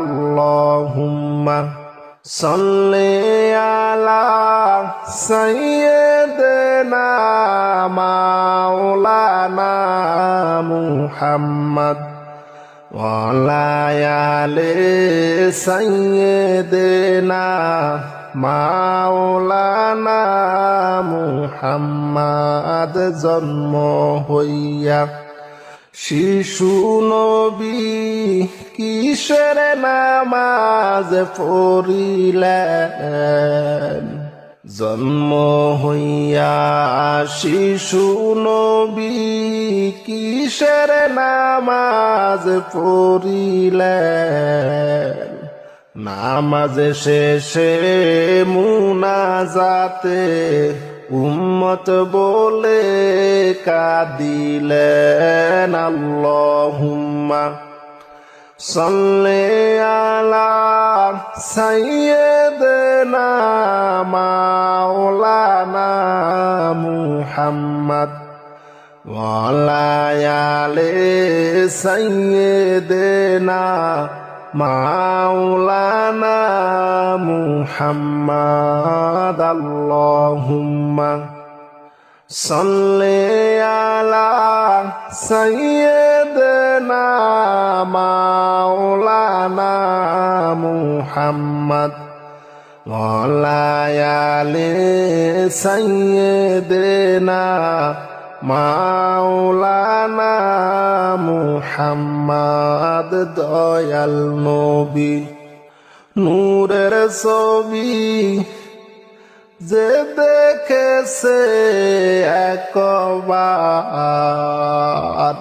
আল্লাহুম্মা সাল্লি আলা সাইয়্যিদিনা মাওলানা মুহাম্মদ ওয়া আলা আলি সাইয়্যিদিনা মাওলানা মুহাম্মদ। জন্ম হইয়া শিশু নবী কিসের নামাজ পড়িলেন? জন্ম হইয়া শিশু নবী কিসের নামাজ পড়িলেন? নামাজ শেষে মুনাজাতে উম্মত বলে কাঁদিলেন। আল্লাহুম্মা সাল্লি আলা সাইয়্যিদিনা মাওলানা মুহাম্মদ ওয়া আলা আলি সাইয়্যিদিনা মাওলানা মুহাম্মদ। আল্লাহুম্মা সাল্লি আলা সাইয়্যিদিনা মাওলানা মুহাম্মদ ওয়া আলা আলি সাইয়্যিদিনা মাওলানা মুহাম্মদ। দয়াল নবী নূরের ছবি যে দেখেছে একবার,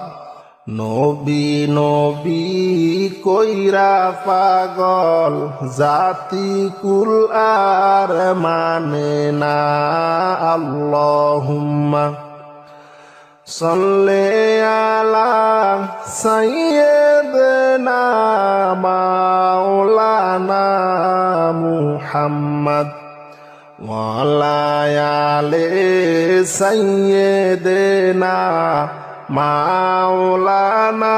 নবী নবী কইরা পাগল জাতি কুল আর মানে না। আল্লাহুম্মা সাল্লি আলা সাইয়্যিদিনা মাওলানা মুহাম্মদ ওয়া আলা আলি সাইয়্যিদিনা মাওলানা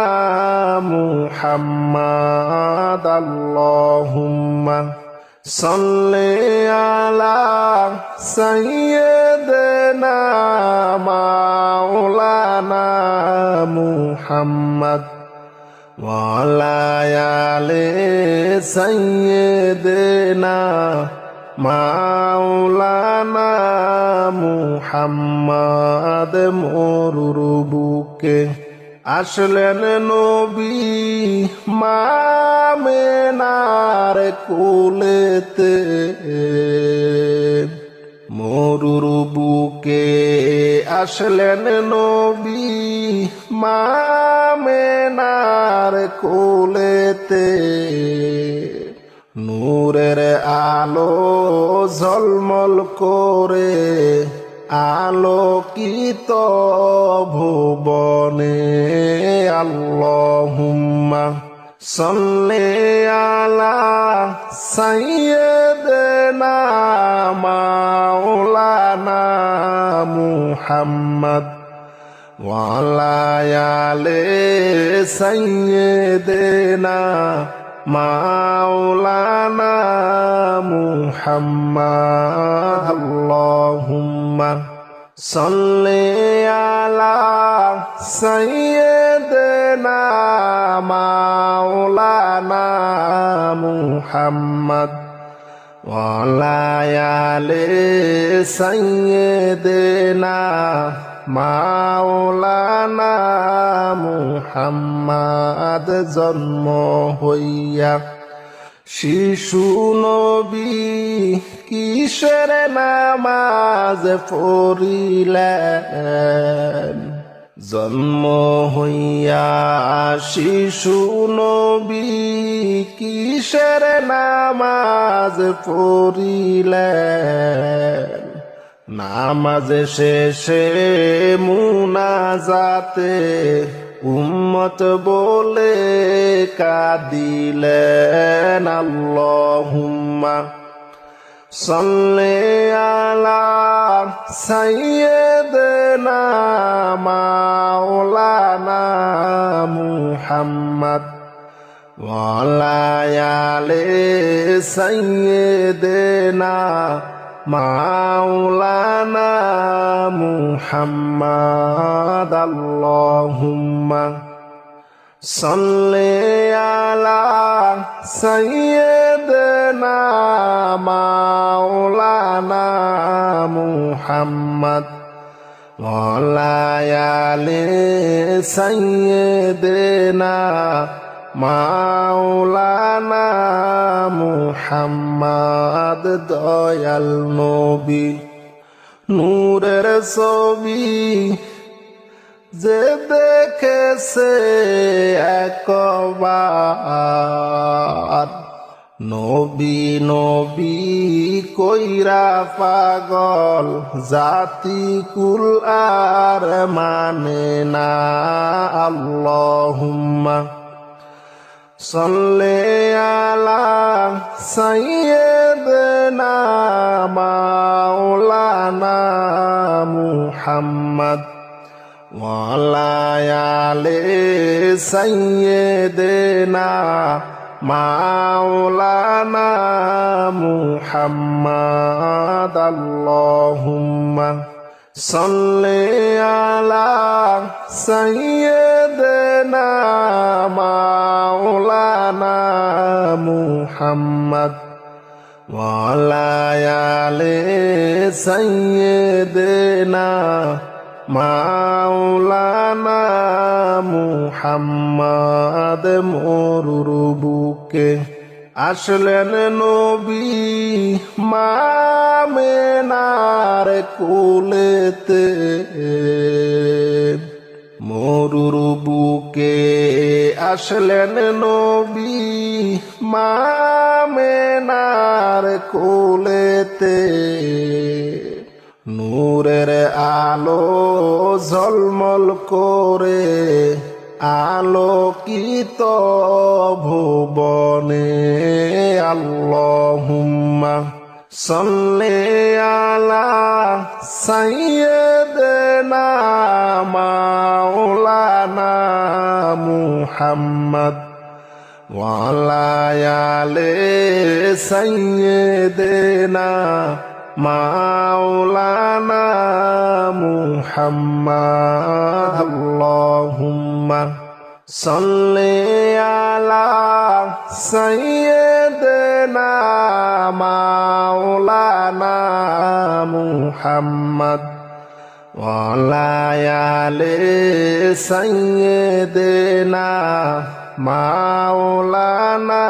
মুহাম্মদ। আল্লাহুম্মা সাল্লি আলা সাইয়্যিদিনা মাওলানা মুহাম্মদ ওয়া আলা আলি সাইয়্যিদিনা মাওলানা মুহাম্মদ। মরুর বুকে আসলেন নবী মা আমেনার কোলেতে, মরুর বুকে আসলেন নবী মা আমেনার কোলেতে। নূরের আলো ঝলমল করে আলোকিত ভুবনে। আল্লাহুম্মা সাল্লি আলা সাইয়্যিদিনা মাওলানা মুহাম্মদ ওয়া আলা আলি সাইয়্যিদিনা মাওলানা মুহাম্মদ। আল্লাহুম্মা সাল্লি আলা সাইয়্যিদিনা মাওলানা মুহাম্মদ ওয়া আলা আলি সাইয়্যিদিনা মাওলানা মুহাম্মদ। জন্ম হইয়া শিশু নবী কিসের নামাজ পড়িলেন? জন্ম হইয়া শিশু নবী কিসের নামাজ পড়িলেন? নামাজ শেষে মুনাজাতে উম্মত বলে কাঁদিলেন। আল্লাহুম্মা সাল্লি আলা সাইয়্যিদিনা মাওলানা মুহাম্মদ ওয়ালায়ালে সাইয়্যিদিনা মাওলানা মুহাম্মাদ আল্লাহুম্মা সাল্লি আলা সাইয়্যিদিনা মাওলানা মুহাম্মাদ ওয়ালায়ালে সাইয়্যিদিনা মাওলানা মুহাম্মাদ দয়াল নবী নূরের ছবি যে দেখেছে একবার নবী নবী কইরা পাগল জাতি কুল আর মানে না আল্লাহুম্মা সাল্লি আলা সাইয়্যিদিনা মাওলানা মুহাম্মাদ ওয়ালায়ালে সাইয়্যিদিনা মাওলানা মুহাম্মাদ আল্লাহুম্মা সাল্লি আলা সাইয়্যিদিনা মাওলানা মুহাম্মাদ ওয়ালায়ালে সাইয়্যিদিনা মাওলানা মুহাম্মাদ মরুর বুকে আসলেন নবী মামেনার কোলেতে মরুর বুকে আসলেন নবী মামেনার কোলেতে নূরের আলো ঝলমল করে আলোকিত ভুবনে আল্লাহুম্মা সাল্লি আলা সাইয়্যিদিনা মাওলানা মুহাম্মাদ ওয়ালায়ালে সাইয়্যিদিনা মাওলানা মুহাম্মাদ আল্লাহুম্মা সাল্লি আলা সাইয়্যিদিনা মাওলানা মুহাম্মাদ ওয়ালায়ালে সাইয়্যিদিনা মাওলানা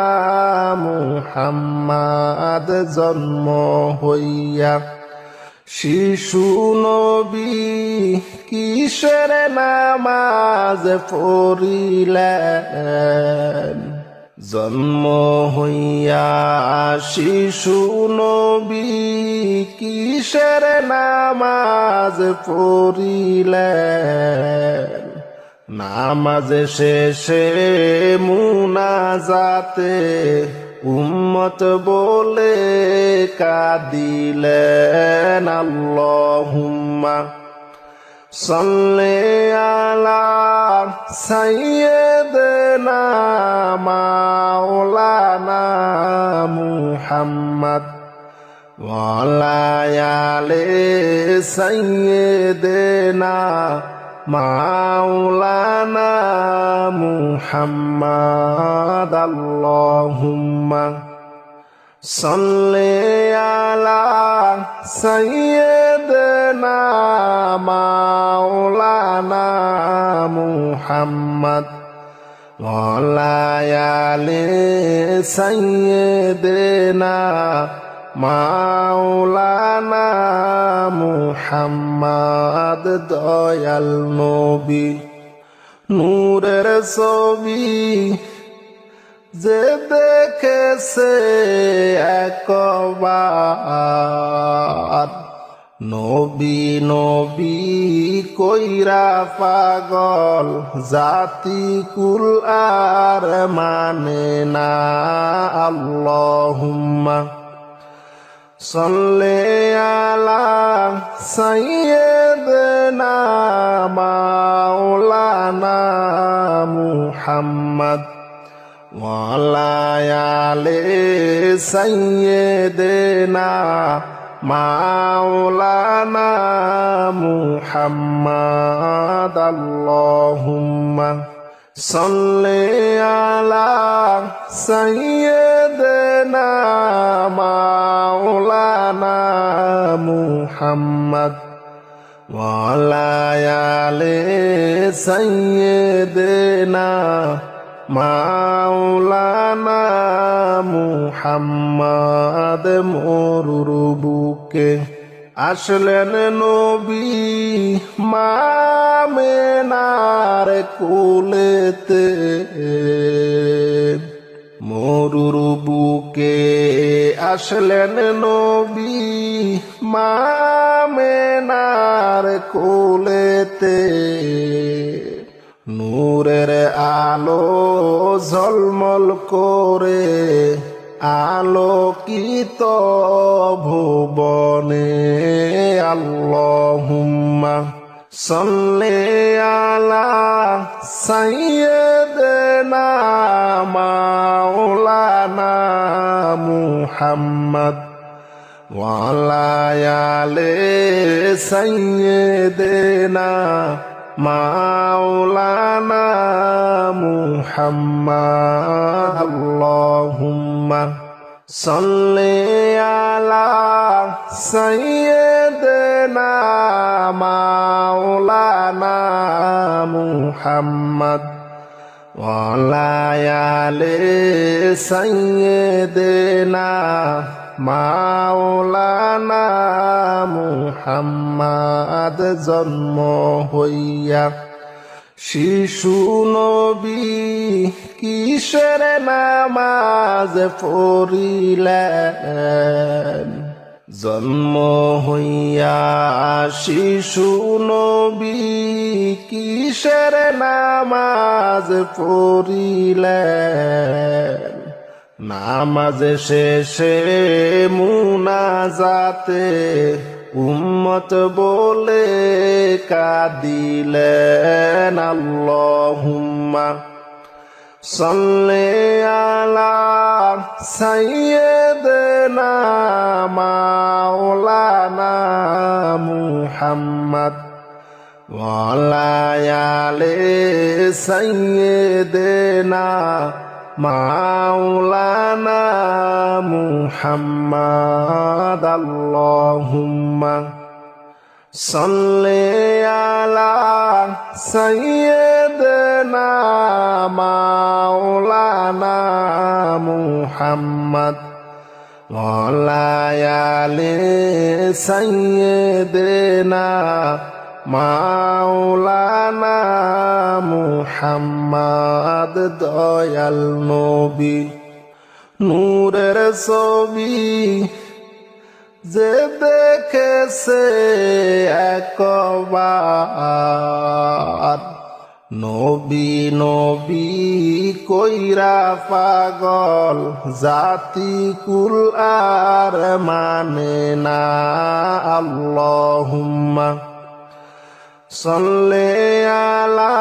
মুহাম্মাদ জন্ম হইয়া শিশু নবী কিসের নামাজ পড়িলেন জন্ম হইয়া শিশু নবী কিসের নামাজ পড়িলেন নামাজ শেষে মুনাজাতে উম্মত বলে কাঁদিলেন আল্লাহুম্মা সাল্লি আলা সাইয়্যিদিনা মাওলানা মুহাম্মাদ ওয়ালায়ালে সাইয়্যিদিনা মাওলানা মুহাম্মাদ আল্লাহুম্মা সাল্লি আলা সাইয়্যিদিনা মাওলানা মুহাম্মাদ ওয়ালায়ালে সাইয়্যিদিনা মাওলানা মুহাম্মাদ দয়াল নবী নূরের ছবি যে দেখেছে একবার নবী নবী কইরা পাগল জাতি কুল আর মানে না আল্লাহুম্মা সাল্লি আলা সাইয়্যিদিনা মাওলানা মুহাম্মাদ وعلى آل سيدنا مولانا محمد اللهم صل على سيدنا مولانا محمد وعلى آل سيدنا মাওলানা মুহাম্মদ মোর বুকে আসলেন নবী মামেনার কোলেতে মোর বুকে আসলেন নবী মামেনার কোলেতে নূরের আলো ঝলমল করে আলোকিত ভুবনে আল্লাহুম্মা সাল্লি আলা সাইয়্যিদিনা মাওলানা মুহাম্মদ ওয়া আলা আলি সাইয়্যিদিনা মাওলানা মুহাম্মদ আল্লাহুম্মা সাল্লি আলা সাইয়্যিদিনা মাওলানা মুহাম্মদ ওয়া আলা আলি সাইয়্যিদিনা মাওলানা মুহাম্মদ জন্ম হইয়া শিশু নবী কিসের নামাজ পড়িলেন জন্ম হইয়া শিশু নবী কিসের নামাজ পড়িলেন নামাজ শেষে মুনাজাতে উম্মত বলে কাঁদিলেন আল্লাহুম্মা সাল্লি আলা সাইয়্যিদিনা মাওলানা মুহাম্মদ ওয়া আলা আলি সাইয়্যিদিনা মাওলানা মুহাম্মদ আল্লাহুম্মা সাল্লি আলা সাইয়্যিদিনা মাওলানা মুহাম্মদ ওয়া আলা আলি সাইয়্যিদিনা মাওলানা মুহাম্মদ দয়াল নবী নূরের ছবি যে দেখেছে একবার নবী নবী কইরা পাগল জাতি কুল আর মানে না আল্লাহুম্মা সাল্লি আলা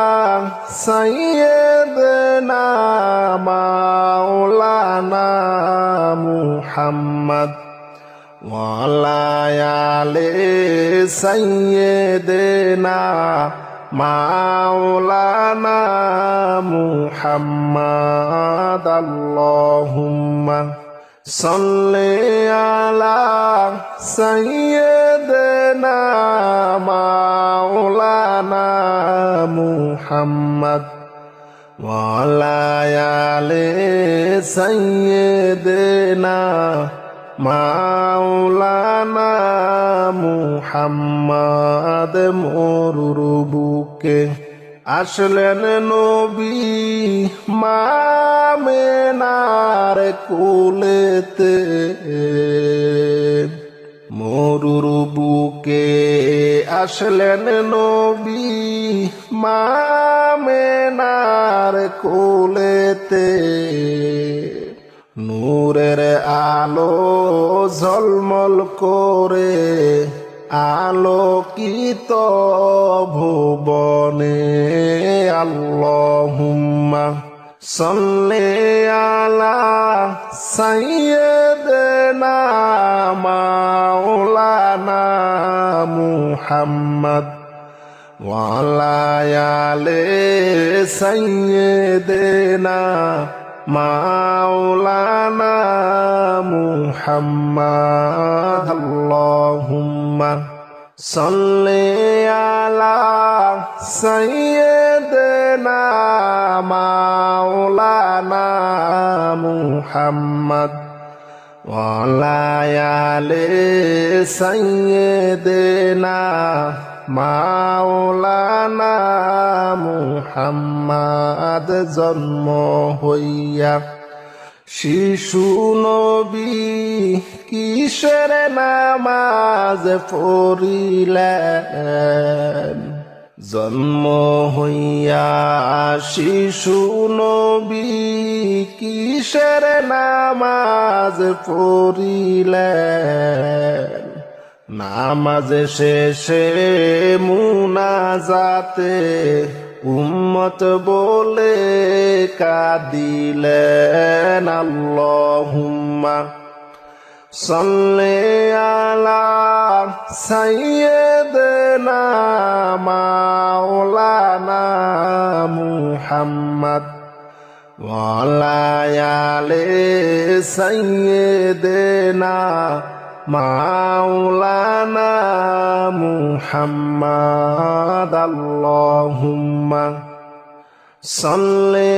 সাইয়্যিদিনা মাওলানা মুহাম্মদ ওয়া আলা আলি সাইয়্যিদিনা মাওলানা মুহাম্মদ আল্লাহুম্মা সাল্লি আলা সাইয়্যিদিনা মাওলানা মুহাম্মদ ওয়া আলা আলি সাইয়্যিদিনা মাওলানা মুহাম্মদ মোর বুকে আসলেন নবী মামেনার কোলেতে মোর বুকে আসলেন নবী মামেনার কোলেতে নূরের আলো ঝলমল করে আলোকিত ভুবনে আল্লাহুম্মা সাল্লি আলা সাইয়্যিদিনা মাওলানা মুহাম্মদ ওয়া আলা আলি সাইয়্যিদিনা মাওলানা মুহাম্মদ আল্লাহুম্মা সাল্লি আলা সাইয়্যিদিনা মাওলানা মুহাম্মদ ওয়া আলা আলি সাইয়্যিদিনা মাওলানা মুহাম্মদ। জন্ম হইয়া শিশু নবী কিসের নামাজ পড়িলেন? জন্ম হইয়া শিশু নবী কিসের নামাজ পড়িলেন? নামাজ শেষে মুনাজাতে উম্মত বলে কাঁদিলেন। আল্লাহুম্মা সাল্লি আলা সাইয়্যিদিনা মাওলানা মুহাম্মদ ওয়া আলা আলি সাইয়্যিদিনা মাওলানা মুহাম্মদ। আল্লাহুম্মা সাল্লি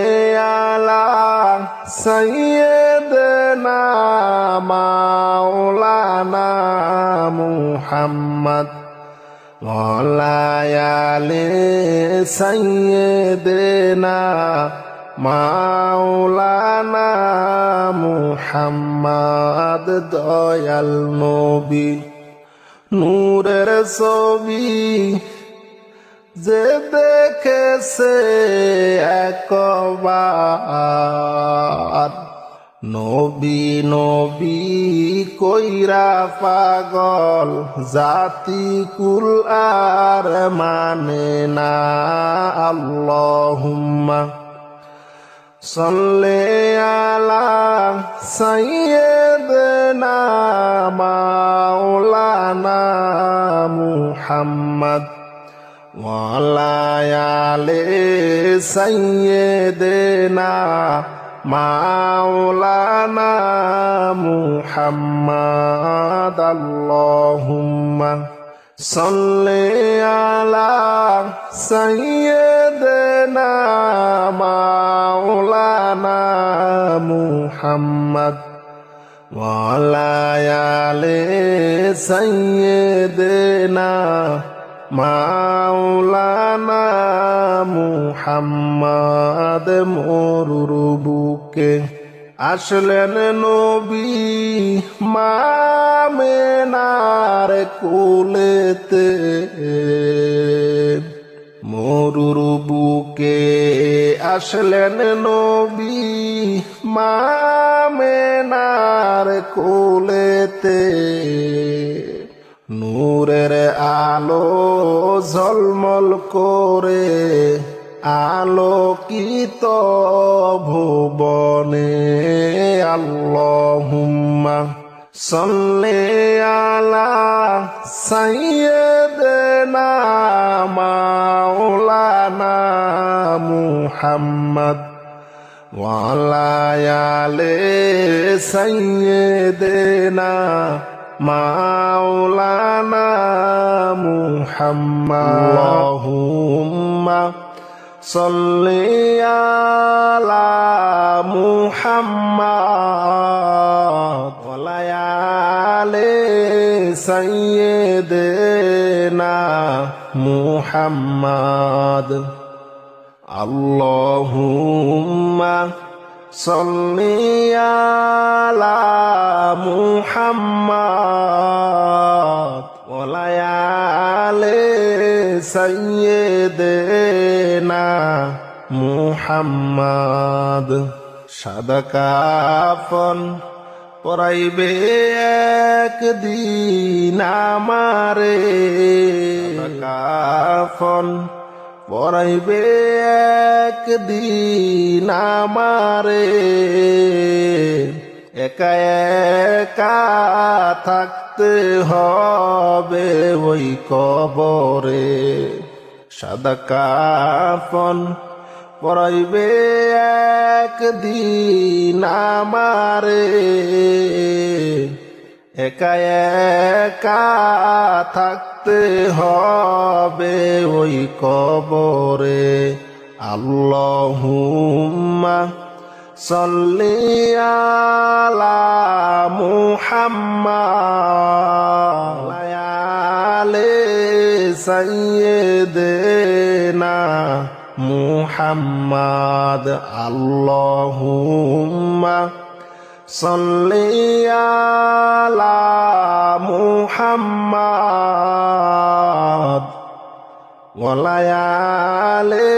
আলা সাইয়্যিদিনা মাওলানা মুহাম্মদ ওয়া আলা আলি সাইয়্যিদিনা মাওলানা মুহাম্মদ। দয়াল নবী নূরের ছবি যে দেখেছে একবার, নবী নবী কইরা পাগল জাতি কুল আর মানে না। আল্লাহুম্মা সাল্লি আলা সাইয়্যিদিনা মাওলানা মুহাম্মদ ওয়া আলা আলি সাইয়্যিদিনা মাওলানা মুহাম্মদ। আল্লাহুম্মা সাল্লি আলা সাইয়্যিদিনা মাওলানা মুহাম্মদ ওয়া আলা আলি সাইয়্যিদিনা মাওলানা মুহাম্মদ। মরুর বুকে আসলেন নবী মা আমেনার কোলেতে, মরুর বুকে আসলেন নবী মা আমেনার কোলেতে। নূরের আলো ঝলমল করে আলোকিত ভুবনে। আল্লাহুম্মা সাল্লি আলা সাইয়্যিদিনা মাওলানা মুহাম্মদ ওয়া আলা আলি সাইয়্যিদিনা মাওলানা মুহাম্মদ। আল্লাহুম্মা সাল্লি আলা মুহাম্মদ ওয়া আলা আলি সাইয়্যিদিনা মুহাম্মদ। আল্লাহুম্মা সাল্লি আলা মুহাম্মদ ওয়া আলা আলি সাইয়্যিদিনা মুহাম্মদ। সাদা কাফন পরাইবে একদিন আমারে, সাদা কাফন পড়াইবে একদিন আমারে, একা একা থাকতে হবে ওই কবরে। সাদা কাফন পরাইবে একদিন আমারে, একা একা থাকতে হবে ওই কবরে। আল্লাহুম্মা সাল্লি আলা মুহাম্মাদ আলে সাইয়্যিদিনা মুহাম্মাদ। আল্লাহুম্মা সাল্লি আলা মুহাম্মাদ ওয়া আলি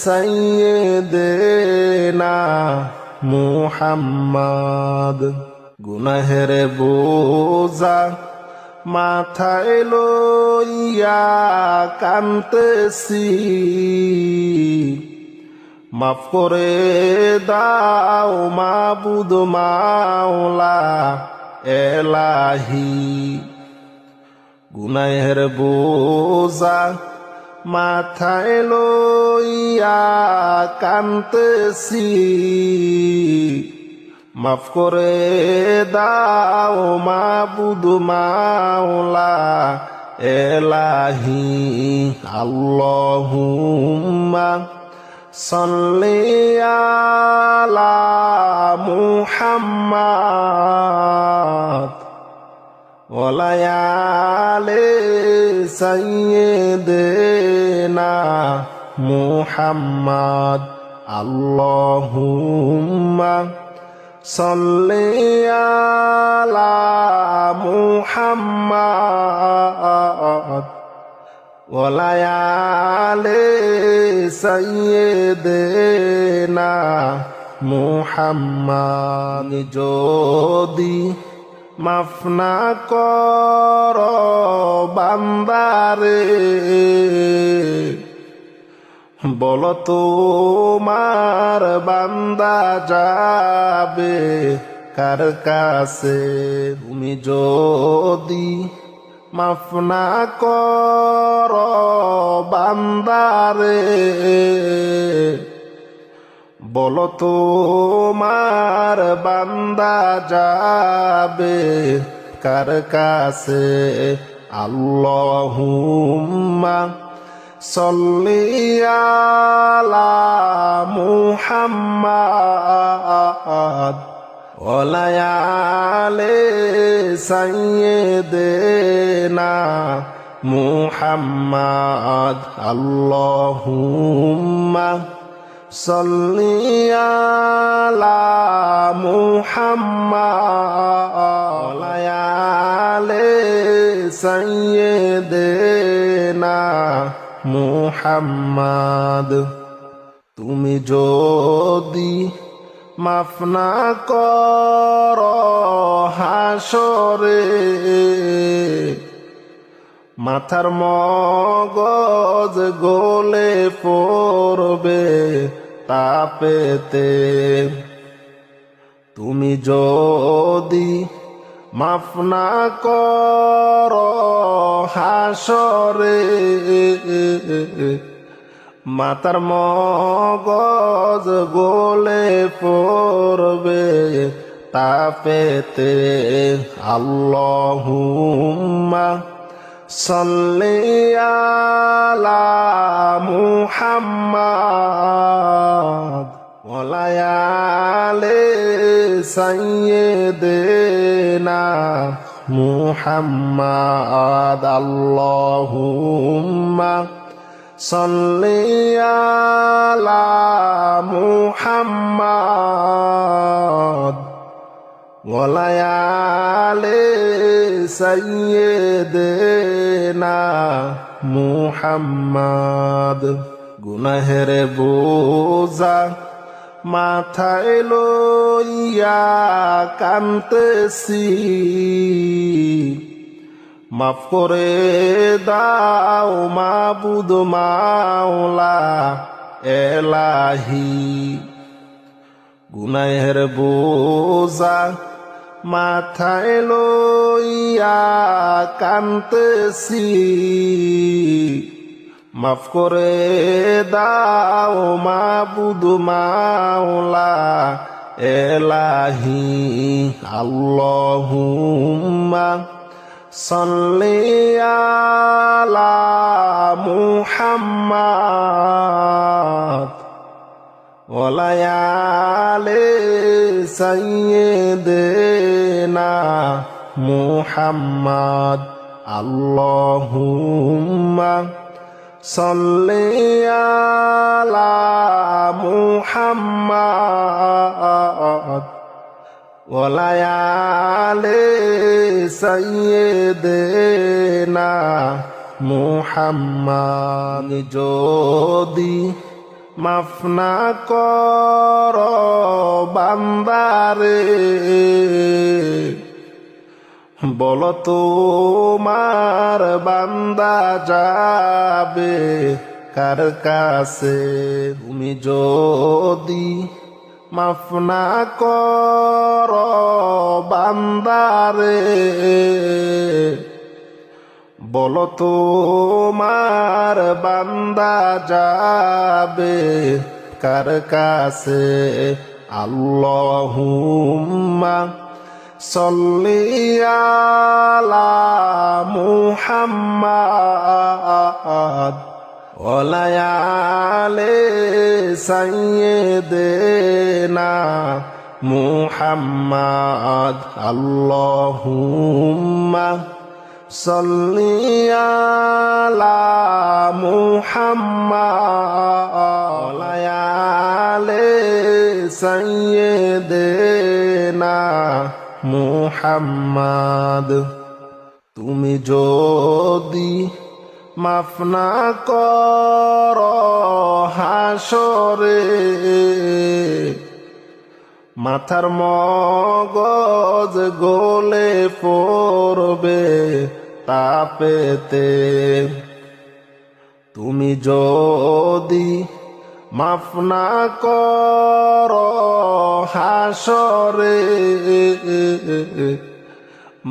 সাইয়্যিদিনা মুহাম্মাদ। গুনাহের বোঝা মাথায় লইয়া কান্তেছি, মাফ করে দাও মাবুদ মাওলা এলাহি। গুনাহের বোঝা মাথায় লইয়া কান্তেছি, মাফ করে দাও মাবুদ মাওলা এলাহি। আল্লাহুম্মা সাল্লি আলা মুহাম্মাদ ওয়া আলি সাইয়্যিদিনা মুহাম্মাদ। আল্লাহুম্মা সাল্লি আলা মুহাম্মাদ ওয়া আলি সাইয়্যিদিনা মুহাম্মাদ। যদি মাফ না কর বান্দারে, বলো তোমার বান্দা যাবে কার কাছে? তুমি যদি মাফ না কর বান্দারে, বলো তোমার বান্দা যাবে কার কাছে? আল্লাহুম্মা সাল্লি আলা মুহাম্মাদ ওয়া আলি সাইয়্যিদিনা মুহাম্মাদ। আল্লাহুম্মা সাল্লি আলা মুহাম্মাদ ওয়া আলি সাইয়্যিদিনা মুহাম্মাদ। তুমি যদি মাফ না কর হাসরে, মাথার মগজ গলে পড়বে তাপেতে। তুমি যদি মাফ না কর হাসরে, মাতার মগজ গলে পড়বে তাপেতে। আল্লাহুম্মা সাল্লি আলা মুহাম্মাদ ওয়া আলি সাইয়্যিদিনা মুহাম্মাদ। আল্লাহুম্মা সাল্লি আলা মুহাম্মাদ ওয়া আলি সাইয়্যিদিনা মুহাম্মাদ। গুনাহের বোঝা মাথায় লইয়া কান্তেছি, মাফ করে দাও মাবুদ মাওলা এলাহি। গুনাহের বোঝা মাথায় লইয়া কান্তেছি, মাফ করে দাও মাবুদ মাওলা এলাহি। আল্লাহুম্মা সাল্লি আলা মুহাম্মাদ ওয়া আলি সাইয়্যিদিনা মুহাম্মাদ। আল্লাহুম্মা সাল্লি আলা মুহাম্মাদ ওয়া আলি সাইয়্যিদিনা মুহাম্মাদ। যদি মাফ না কর বান্দারে, বলো তোমার বান্দা যাবে কার কাছে? তুমি যদি মাফ না কর বান্দারে, বলো তোমার বান্দা যাবে কার কাছে? আল্লাহুম্মা সাল্লি আলা মুহাম্মাদ ওয়া আলি সাইয়্যিদিনা মুহাম্মাদ। আল্লাহুম্মা সাল্লি আলা মুহাম্মাদ ওয়া আলি সাইয়্যিদিনা মুহাম্মাদ। তুমি যদি মাফ না কর হাসরে, মাথার মগজ গলে পড়বে তাপেতে। তুমি যদি মাফ না কর হাসরে,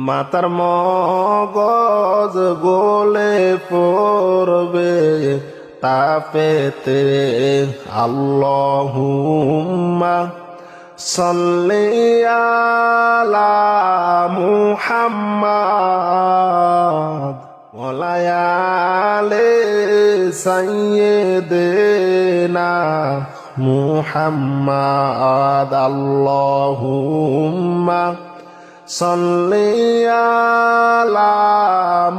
মাতার মগজ গলে পড়বে তাপেতে। আল্লাহুম্মা সাল্লি আলা মুহাম্মাদ ওয়া আলি সাইয়্যিদিনা মুহাম্মাদ। আল্লাহুম্মা সাল্লি আলা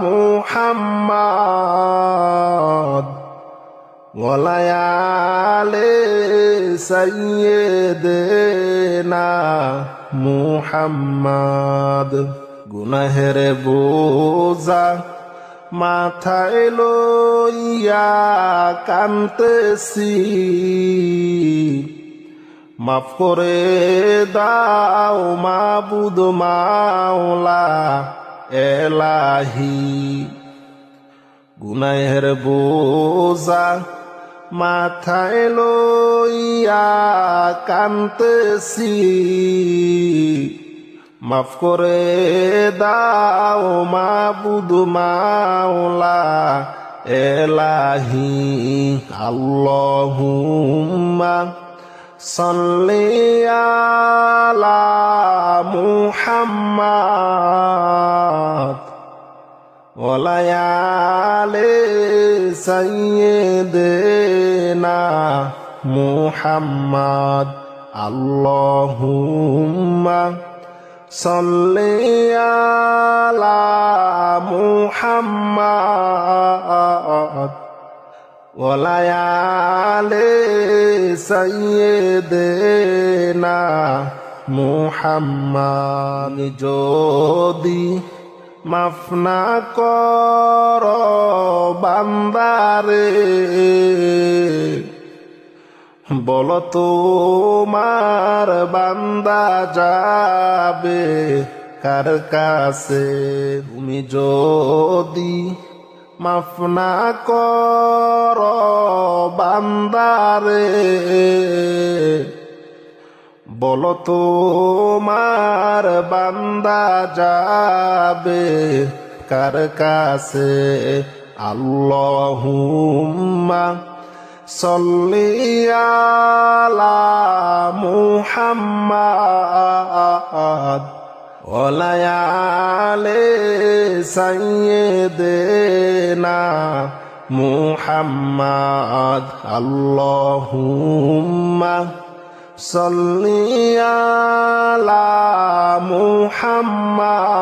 মুহাম্মাদ ওয়া আলি সাইয়্যিদিনা মুহাম্মাদ। গুনাহের বোঝা মাথায় লইয়া কান্তেছি, মাফ করে দাও মাবুদ মাওলা এলাহি। গুনাহের বোঝা মাথায় লইয়া কান্তেছি, মাফ করে দাও মাবুদ মাওলা এলাহি। আল্লাহুম্মা সাল্লি আলা মুহাম্মাদ ওয়া আলি সাইয়্যিদিনা মুহাম্মাদ। আল্লাহুম্মা সাল্লি আলা মুহাম্মাদ ওয়া আলি সাইয়্যিদিনা মুহাম্মাদ। যদি মাফ না কর বান্দারে, বলো তোমার বান্দা যাবে কার কাছে। তুমি যদি মাফ না কর বান্দারে, বলো তোমার বান্দা যাবে কার কাছে। আল্লাহুম্মা সল্লি আলা মুহাম্মাদ ওয়া আলি সাইয়্যিদিনা মুহাম্মাদ। আল্লাহুম্মা সল্লি আলা মুহাম্মাদ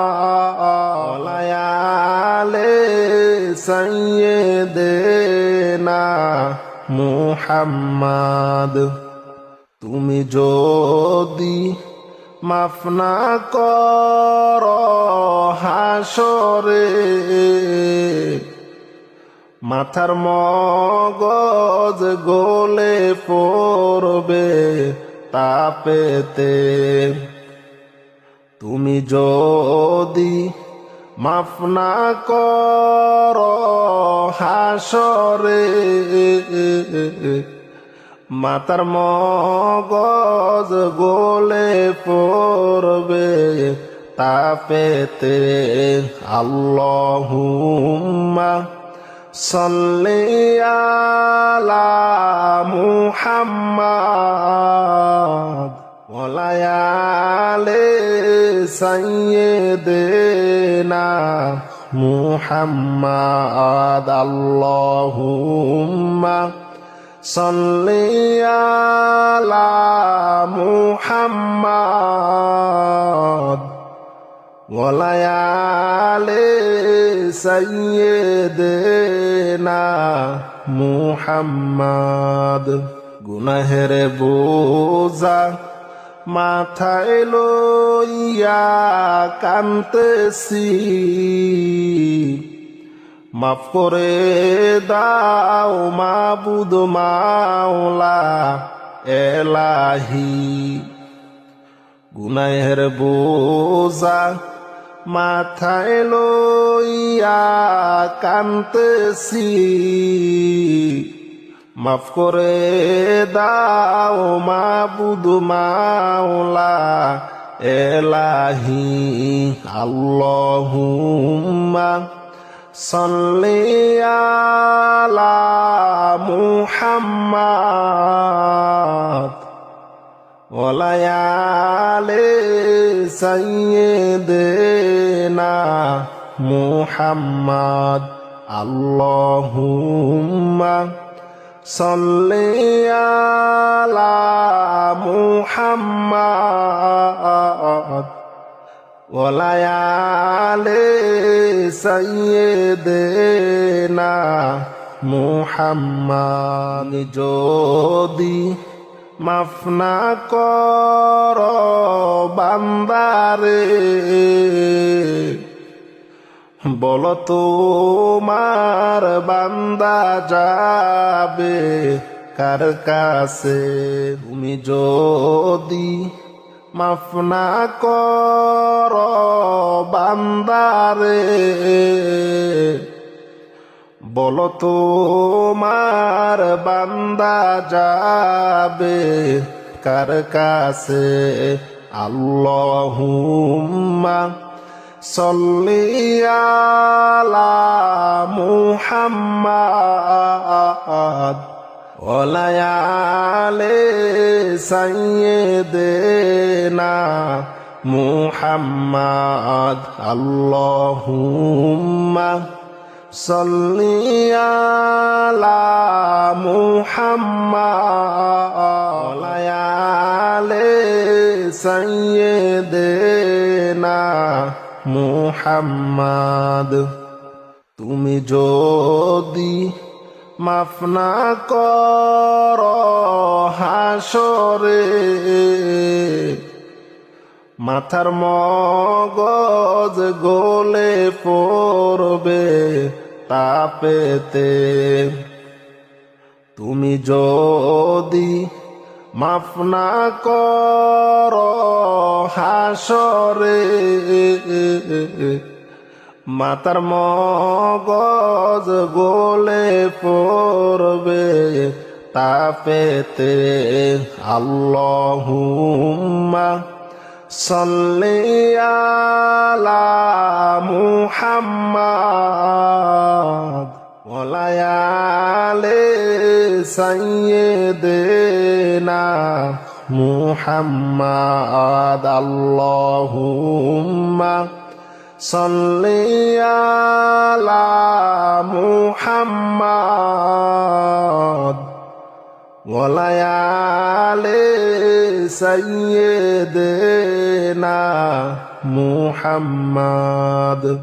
ওয়া আলি সাইয়্যিদিনা মুহাম্মাদ। তুমি যদি মাফ না কর হাসরে, মাথার মগজ গলে পড়বে তাপেতে। তুমি যদি মাফ না কর হাসরে, মাতার মগজ গলে পড়বে তাপেতে। আল্লাহুম্মা সল্লি আলা মুহাম্মাদ ওয়া আলি সাইয়্যিদিনা মুহাম্মাদ। আল্লাহুম্মা সল্লি আলা মুহাম্মাদ ওয়া আলি সাইয়্যিদিনা মুহাম্মাদ। গুনাহের বোঝা মাথায় লইয়া কান্তেছি, মাফ করে দাও মাবুদ মাওলা এলাহি। গুনাহের বোঝা মাথায় লইয়া কান্তেছি, মাফ করে দাও মাবুদ মাওলা এলাহি। আল্লাহুম্মা সল্লি আলা মুহাম্মাদ ওয়া আলি সাইয়্যিদিনা মুহাম্মাদ। আল্লাহুম্মা সল্লি আলা মুহাম্মাদ ওয়া আলি সাইয়্যিদিনা মুহাম্মাদ। যদি মাফ না কর বান্দারে, বলো তোমার বান্দা যাবে কার কাছে। তুমি যদি মাফ না কর বান্দারে, বলো তোমার বান্দা যাবে কার কাছে। আল্লাহুম্মা সল্লি আলা মুহাম্মাদ ওয়া আলি সাইয়্যিদিনা মুহাম্মাদ। আল্লাহুম্মা সল্লি আলা মুহাম্মাদ ওয়া আলি সাইয়্যিদিনা মুহাম্মাদ। তুমি যদি মাফ না কর হাসরে, মাথার মগজ গলে পড়বে তাপেতে। তুমি যদি মাফ না কর হাসরে মাতার মগজ গলে পড়বে তা পেতে আল্লাহুম্মা সাল্লি আলা মুহাম্মাদ ওয়া আলি সাইয়্যিদিনা মুহাম্মাদ আল্লাহুম্মা সাল্লি আলা মুহাম্মাদ ওয়া আলি সাইয়্যিদিনা মুহাম্মাদ।